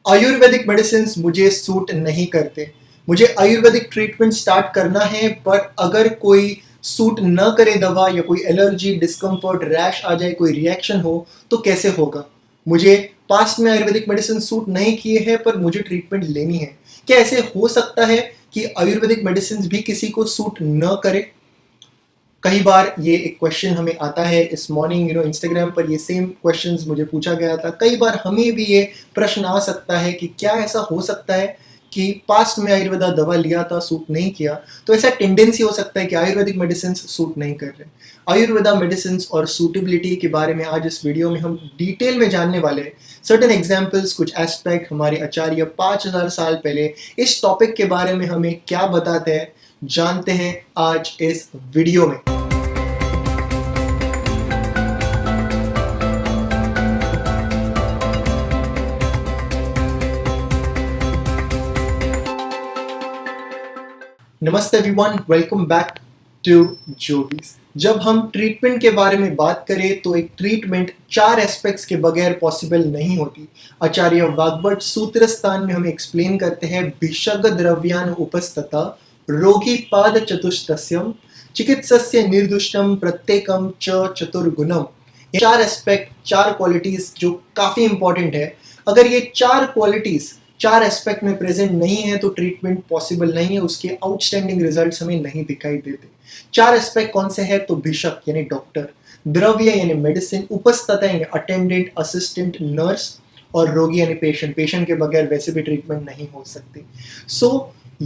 Ayurvedic medicine मुझे suit नहीं करते। मुझे आयुर्वेदिक ट्रीटमेंट स्टार्ट करना है, पर अगर कोई सूट न करे दवा या कोई एलर्जी, डिस्कम्फर्ट, रैश आ जाए, कोई रिएक्शन हो तो कैसे होगा? मुझे पास्ट में आयुर्वेदिक मेडिसिन सूट नहीं किए हैं, पर मुझे ट्रीटमेंट लेनी है। क्या ऐसे हो सकता है कि आयुर्वेदिक मेडिसिन भी किसी को सूट न करे? कई बार ये एक क्वेश्चन हमें आता है। इस मॉर्निंग इंस्टाग्राम पर ये सेम क्वेश्चंस मुझे पूछा गया था। कई बार हमें भी ये प्रश्न आ सकता है कि क्या ऐसा हो सकता है कि पास्ट में आयुर्वेदा दवा लिया था, सूट नहीं किया, तो ऐसा टेंडेंसी हो सकता है कि आयुर्वेदिक मेडिसिन सूट नहीं कर रहे। आयुर्वेदा मेडिसिन और सूटेबिलिटी के बारे में आज इस वीडियो में हम डिटेल में जानने वाले हैं। सर्टेन एग्जाम्पल्स, कुछ एस्पेक्ट, हमारे आचार्य 5000 साल पहले इस टॉपिक के बारे में हमें क्या बताते हैं, जानते हैं आज इस वीडियो में। नमस्ते एवरीवन, वेलकम बैक टू जोबीज। जब हम ट्रीटमेंट के बारे में बात करें तो एक ट्रीटमेंट 4 एस्पेक्ट्स के बगैर पॉसिबल नहीं होती। आचार्य वाग्भट सूत्र स्थान में हमें एक्सप्लेन करते हैं, भिषग द्रव्यान उपस्तता रोगी पाद चतुष्टस्यम चिकित्सस्य निर्दुष्टम प्रत्येकम च चतुर्गुणम। ये 4 एस्पेक्ट, 4 क्वालिटीज जो काफी इंपॉर्टेंट है। अगर ये 4 क्वालिटीज 4 एस्पेक्ट में प्रेजेंट नहीं है तो ट्रीटमेंट पॉसिबल नहीं है, उसके आउटस्टैंडिंग रिजल्ट्स हमें नहीं दिखाई देते। 4 एस्पेक्ट कौन से हैं? तो भिषक यानी डॉक्टर, द्रव्य यानी मेडिसिन, उपस्थता यानी अटेंडेंट, असिस्टेंट, नर्स, और रोगी यानी पेशेंट। पेशेंट के बगैर वैसे भी ट्रीटमेंट नहीं हो सकती।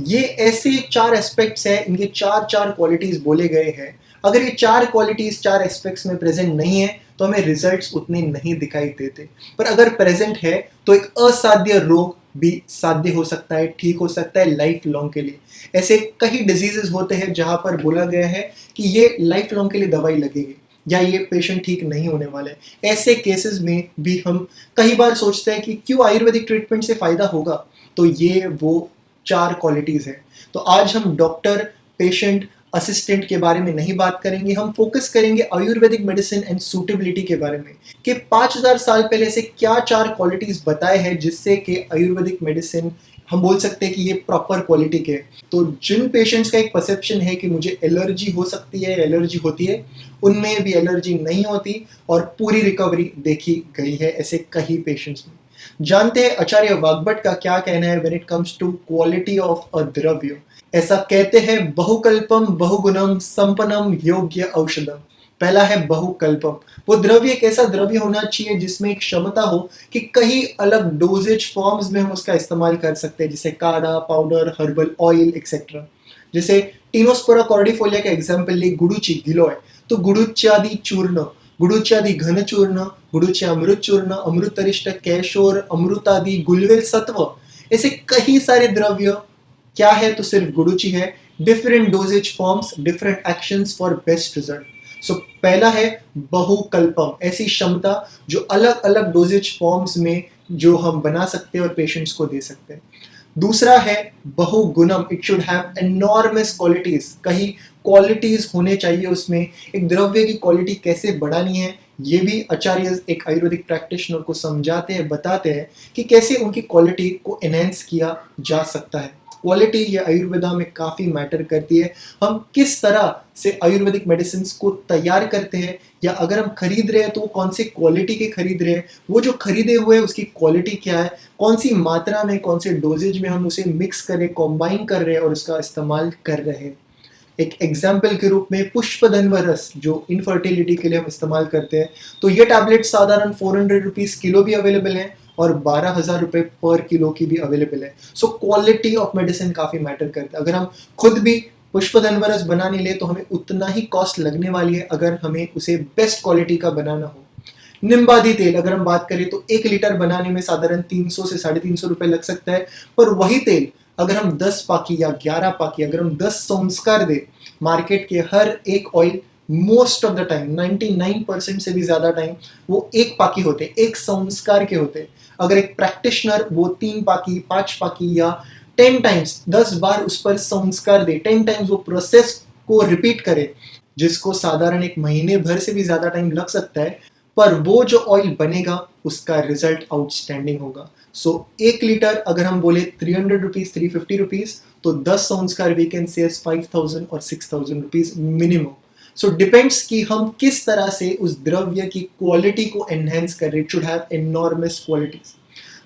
ये ऐसे 4 एस्पेक्ट्स हैं, इनके 4 क्वालिटीज बोले गए हैं। अगर ये 4 क्वालिटीज 4 एस्पेक्ट्स में प्रेजेंट नहीं है तो हमें रिजल्ट्स उतने नहीं दिखाई देते। पर अगर प्रेजेंट है तो एक असाध्य रोग भी साध्य हो सकता है, ठीक हो सकता है लाइफ लॉन्ग के लिए। ऐसे कई डिजीजेस होते हैं जहां पर बोला गया है कि ये लाइफ लॉन्ग के लिए दवाई लगेगी या ये पेशेंट ठीक नहीं होने वाले। ऐसे केसेस में भी हम कई बार सोचते हैं कि क्यों आयुर्वेदिक ट्रीटमेंट से फायदा होगा। तो ये वो 4 क्वालिटीज है। तो आज हम डॉक्टर, पेशेंट, असिस्टेंट के बारे में नहीं बात करेंगे, हम फोकस करेंगे आयुर्वेदिक मेडिसिन एंड सूटेबिलिटी के बारे में कि 5000 साल पहले से क्या 4 क्वालिटीज बताए हैं जिससे कि आयुर्वेदिक मेडिसिन हम बोल सकते हैं कि ये प्रॉपर क्वालिटी के। तो जिन पेशेंट्स का एक परसेप्शन है कि मुझे एलर्जी हो सकती है, एलर्जी होती है, उनमें भी एलर्जी नहीं होती और पूरी रिकवरी देखी गई है ऐसे कई पेशेंट्स में। जानते हैं आचार्य वाग्भट का क्या कहना है when it comes to quality of a द्रव्य। ऐसा कहते हैं, बहुकल्पम बहुगुणम संपन्नम योग्य औषधम। पहला है बहुकल्पम। वो द्रव्य एक ऐसा द्रव्य होना चाहिए जिसमें एक क्षमता हो कि कई अलग डोजेज फॉर्म्स में हम उसका इस्तेमाल कर सकते हैं, जैसे काढ़ा, पाउडर, हर्बल ऑयल एक्सेट्रा। जैसे टिनोस्पोरा कॉर्डिफोलिया का एग्जाम्पल ले, गुडुचि गिलोय, तो गुडुच्यादि चूर्ण, गुडुच्यादि घन चूर्ण, गुडुच्या अमृत चूर्ण, अमृतरिष्ट, कैशोर, अमृतादि, गुलवेल सत्व, ऐसे कई सारे द्रव्य क्या है तो सिर्फ गुडुचि है। Different doses forms, different actions for best result. So पहला है बहुकल्पम, ऐसी क्षमता जो अलग अलग डोजेज फॉर्म्स में जो हम बना सकते हैं और पेशेंट्स को दे सकते हैं। दूसरा है बहुगुणम, it should have enormous qualities. कई क्वालिटीज होने चाहिए उसमें। एक द्रव्य की क्वालिटी कैसे बढ़ानी है ये भी आचार्य एक आयुर्वेदिक प्रैक्टिशनर को समझाते हैं, बताते हैं कि कैसे उनकी क्वालिटी को एनहेंस किया जा सकता है। क्वालिटी ये आयुर्वेदा में काफ़ी मैटर करती है। हम किस तरह से आयुर्वेदिक मेडिसिन को तैयार करते हैं या अगर हम खरीद रहे हैं तो कौन सी क्वालिटी के खरीद रहे हैं, वो जो खरीदे हुए उसकी क्वालिटी क्या है, कौन सी मात्रा में, कौन से डोजेज में हम उसे मिक्स कर रहे, कॉम्बाइन कर रहे हैं और उसका इस्तेमाल कर रहे हैं। एक एग्जाम्पल के रूप में पुष्पधन्व रस जो इनफर्टिलिटी के लिए हम इस्तेमाल करते हैं, तो ये टैबलेट साधारण 400 रुपीज़ किलो भी अवेलेबल है और 12,000 रुपये पर किलो की भी अवेलेबल है। सो क्वालिटी ऑफ मेडिसिन काफ़ी मैटर करता है। अगर हम खुद भी पुष्पधन्व रस बनाने ले तो हमें उतना ही कॉस्ट लगने वाली है अगर हमें उसे बेस्ट क्वालिटी का बनाना हो। निम्बादी तेल अगर हम बात करें तो 1 लीटर बनाने में साधारण 300 से 350 रुपये लग सकता है। पर वही तेल अगर हम 10 पाकी या 11 पाकी, अगर हम 10 संस्कार दे, मार्केट के हर एक oil most of the time 99% से भी ज्यादा टाइम वो 1 पाकी होते, 1 संस्कार के होते। अगर एक प्रैक्टिशनर वो 3 पाकी, 5 पाकी या 10 टाइम्स, 10 बार उस पर संस्कार दे, 10 टाइम्स वो प्रोसेस को रिपीट करे, जिसको साधारण 1 महीने भर से भी ज्यादा टाइम लग सकता है, पर वो जो ऑयल बनेगा उसका रिजल्ट आउटस्टैंडिंग होगा। सो 1 लीटर अगर हम बोले 300 रुपीज 350 रुपीज, तो 10 संस्कार वी कैन से 5000 और 6000 रुपीज मिनिमम. सो डिपेंड्स कि हम किस तरह से उस द्रव्य की क्वालिटी को एनहेंस कर रहे. It should have enormous qualities.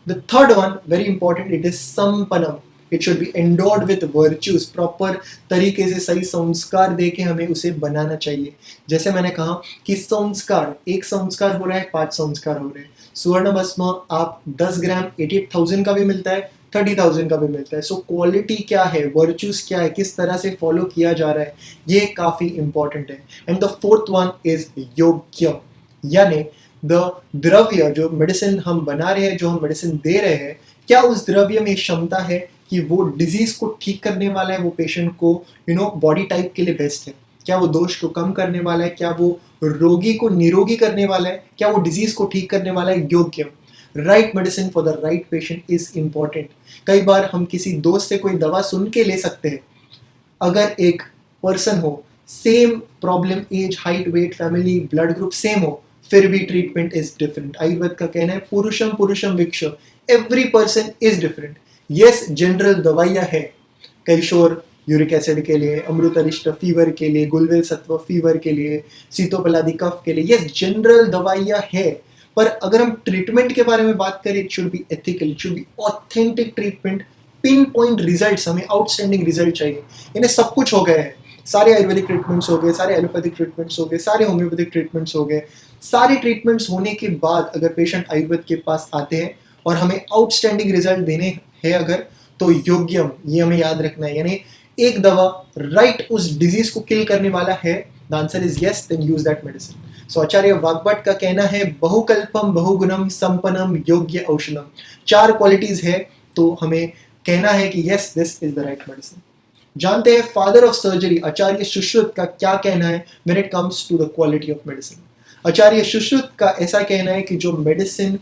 The third one very important, it is संपन्नम. It should be endowed with virtues. Proper तरीके से सही संस्कार दे के हमें उसे बनाना चाहिए. जैसे मैंने कहा कि संस्कार, एक संस्कार हो रहा है, 5 संस्कार हो रहे हैं. स्वर्ण भस्म आप 10 ग्राम 88,000 का भी मिलता है, 30,000 का भी मिलता है. सो क्वालिटी क्या है, वर्च्यूज क्या है, किस तरह से फॉलो किया जा रहा है, ये काफी इंपॉर्टेंट है. And the fourth one is योग्य, यानी द द्रव्य जो मेडिसिन हम बना रहे हैं, जो हम मेडिसिन दे रहे हैं, क्या उस द्रव्य में क्षमता है कि वो डिजीज को ठीक करने वाला है, वो पेशेंट को बॉडी टाइप के लिए बेस्ट है, क्या वो दोष को कम करने वाला है, क्या वो रोगी को निरोगी करने वाला है, क्या वो डिजीज को ठीक करने वाला है. योग्य, right medicine for the right patient is important. कई बार हम किसी दोस्त से कोई दवा सुन के ले सकते हैं. अगर एक पर्सन हो, same problem, age, height, weight, family, blood group same हो, फिर भी ट्रीटमेंट इज डिफरेंट. आयुर्वेद का कहना है पुरुषम पुरुषम विक्ष, every person is different. Yes, general दवाइयाँ है, कैशोर यूरिक एसिड के लिए, अमृतरिष्ट फीवर के लिए, गुलवेल सत्व फीवर के लिए, सीतोपलादी कफ के लिए, यस जनरल दवाइयाँ है. पर अगर हम ट्रीटमेंट के बारे में बात करें, it should be ethical, it should be authentic treatment, pin point results. हमें आउटस्टैंडिंग रिजल्ट चाहिए. इन्हें सब कुछ हो गए हैं, सारे आयुर्वेदिक ट्रीटमेंट्स हो गए, सारे एलोपैथिक ट्रीटमेंट्स हो गए, सारे होम्योपैथिक ट्रीटमेंट्स हो गए. सारे ट्रीटमेंट्स होने के बाद अगर पेशेंट आयुर्वेद के पास आते हैं और हमें आउटस्टैंडिंग रिजल्ट देने हैं अगर, तो योग्यम, ये हमें याद रखना है. यानी एक दवा राइट उस डिजीज को किल करने वाला है, the answer is yes, then use that medicine. So Acharya Vagbhata का कहना है बहुकल्पम बहुगुणम संपन्नम योग्य औषधम. 4 क्वालिटीज है, तो हमें कहना है कि yes, this is the right medicine. जानते हैं father of surgery Acharya Sushruta का क्या कहना है when it comes to the quality of medicine. Acharya Sushruta का ऐसा कहना है कि जो मेडिसिन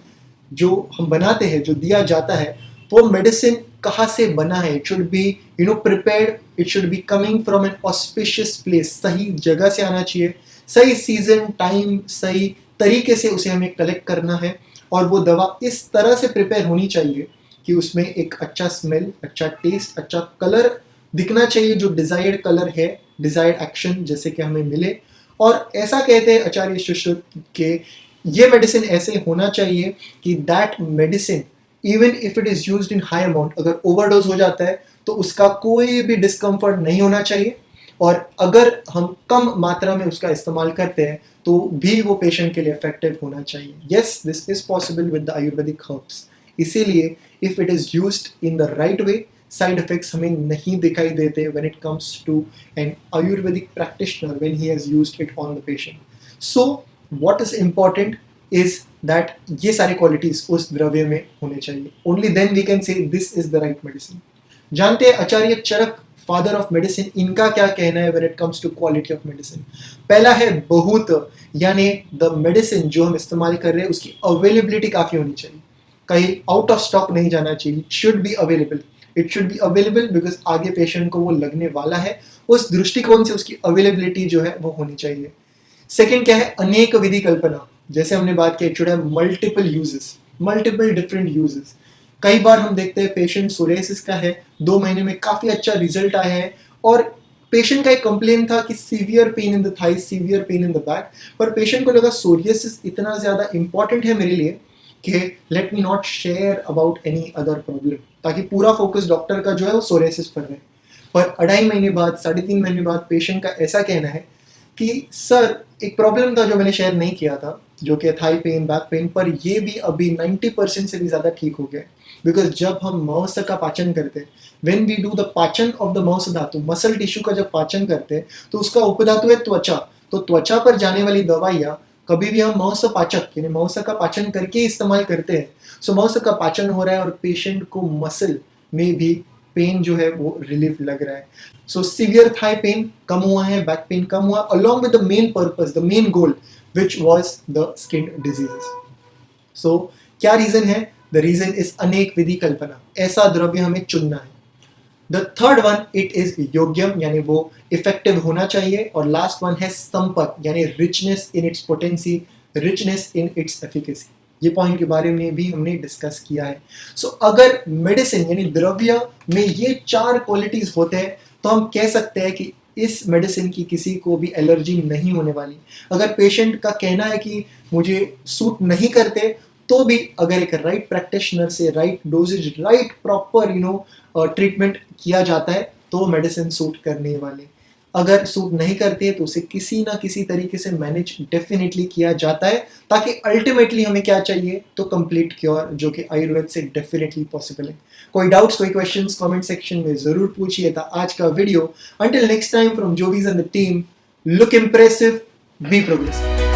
जो हम बनाते हैं, जो दिया जाता है, वो मेडिसिन कहाँ से बना है. It should be prepared, it should be coming from N auspicious place. सही जगह से आना चाहिए, सही सीजन, टाइम, सही तरीके से उसे हमें कलेक्ट करना है. और वो दवा इस तरह से प्रिपेयर होनी चाहिए कि उसमें एक अच्छा स्मेल, अच्छा टेस्ट, अच्छा कलर दिखना चाहिए, जो डिजायर्ड कलर है, डिजायर्ड एक्शन जैसे कि हमें मिले. और ऐसा कहते हैं आचार्य सुश्रुत के, ये मेडिसिन ऐसे होना चाहिए कि that medicine even if it is used in high amount, अगर ओवरडोज हो जाता है तो उसका कोई भी डिस्कम्फर्ट नहीं होना चाहिए. और अगर हम कम मात्रा में उसका इस्तेमाल करते हैं तो भी वो पेशेंट के लिए इफेक्टिव होना चाहिए. Yes, this is possible with the Ayurvedic herbs. इसीलिए if it is used in the right way, side effects हमें नहीं दिखाई देते when it comes to an Ayurvedic practitioner when he has used it on the patient. So what is important is that ये सारी qualities उस द्रव्य में होने चाहिए. Only then we can say this is the right medicine. जानते हैं आचार्य चरक, father of medicine, इनका क्या कहना है when it comes to quality of medicine. पहला है बहुत, यानी द मेडिसिन जो हम इस्तेमाल कर रहे हैं उसकी अवेलेबिलिटी काफी होनी चाहिए, कहीं आउट ऑफ स्टॉक नहीं जाना चाहिए. It should be available, it should be available because आगे पेशेंट को वो लगने वाला है. उस दृष्टिकोण से उसकी अवेलेबिलिटी जो है वो होनी चाहिए. सेकेंड क्या है, अनेक विधि कल्पना. जैसे हमने बात की, it should have multiple uses, multiple different uses. कई बार हम देखते हैं पेशेंट सोरियासिस का है, 2 महीने में काफी अच्छा रिजल्ट आया है, और पेशेंट का एक कंप्लेन था कि severe pain in the thighs, severe pain in the back. पर पेशेंट को लगा सोरियासिस इतना ज्यादा इंपॉर्टेंट है मेरे लिए कि let me not share about any other problem, ताकि पूरा फोकस डॉक्टर का जो है वो सोरियासिस पर रहे. पर 2.5 महीने बाद, 3.5 महीने बाद पेशेंट का ऐसा कहना है कि सर एक प्रॉब्लम था जो मैंने शेयर नहीं किया था, जो कि थाई पेन, बैक पेन, पर ये भी अभी 90% से भी ज़्यादा ठीक हो गया. बिकॉज जब हम मांस का पाचन करते हैं, व्हेन वी डू द पाचन ऑफ द मांस धातु, मसल टिश्यू का जब पाचन करते हैं तो उसका उपधातु है त्वचा. तो त्वचा पर जाने वाली दवाइयाँ कभी भी हम मांस पाचक यानी मांस का पाचन करके इस्तेमाल करते हैं. सो मांस का पाचन हो रहा है और पेशेंट को मसल में भी पेन जो है वो रिलीफ लग रहा है. सो सीवियर थाई पेन कम हुआ है, बैक पेन कम हुआ, along with the main purpose, the main goal which was the skin diseases. So क्या रीजन है? The reason is अनेक विधि कल्पना, ऐसा द्रव्य हमें चुनना है. The third one, it is योग्यम, यानी वो इफेक्टिव होना चाहिए. और लास्ट वन है संपत, यानी richness in its potency, richness in its efficacy. ये पॉइंट के बारे में भी हमने डिस्कस किया है। सो अगर मेडिसिन यानी द्रव्य में ये 4 क्वालिटीज होते हैं तो हम कह सकते हैं कि इस मेडिसिन की किसी को भी एलर्जी नहीं होने वाली। अगर पेशेंट का कहना है कि मुझे सूट नहीं करते, तो भी अगर एक राइट प्रैक्टिशनर से right doses, right proper treatment किया जाता है तो मेडिसिन सूट करने वाले। अगर सूट नहीं करती है तो उसे किसी ना किसी तरीके से मैनेज डेफिनेटली किया जाता है, ताकि अल्टीमेटली हमें क्या चाहिए, तो कंप्लीट क्योर, जो कि आयुर्वेद से डेफिनेटली पॉसिबल है। कोई डाउट्स, कोई क्वेश्चंस कमेंट सेक्शन में जरूर पूछिए। था आज का video. Until next time from जोवीज and the team, look impressive, be progressive.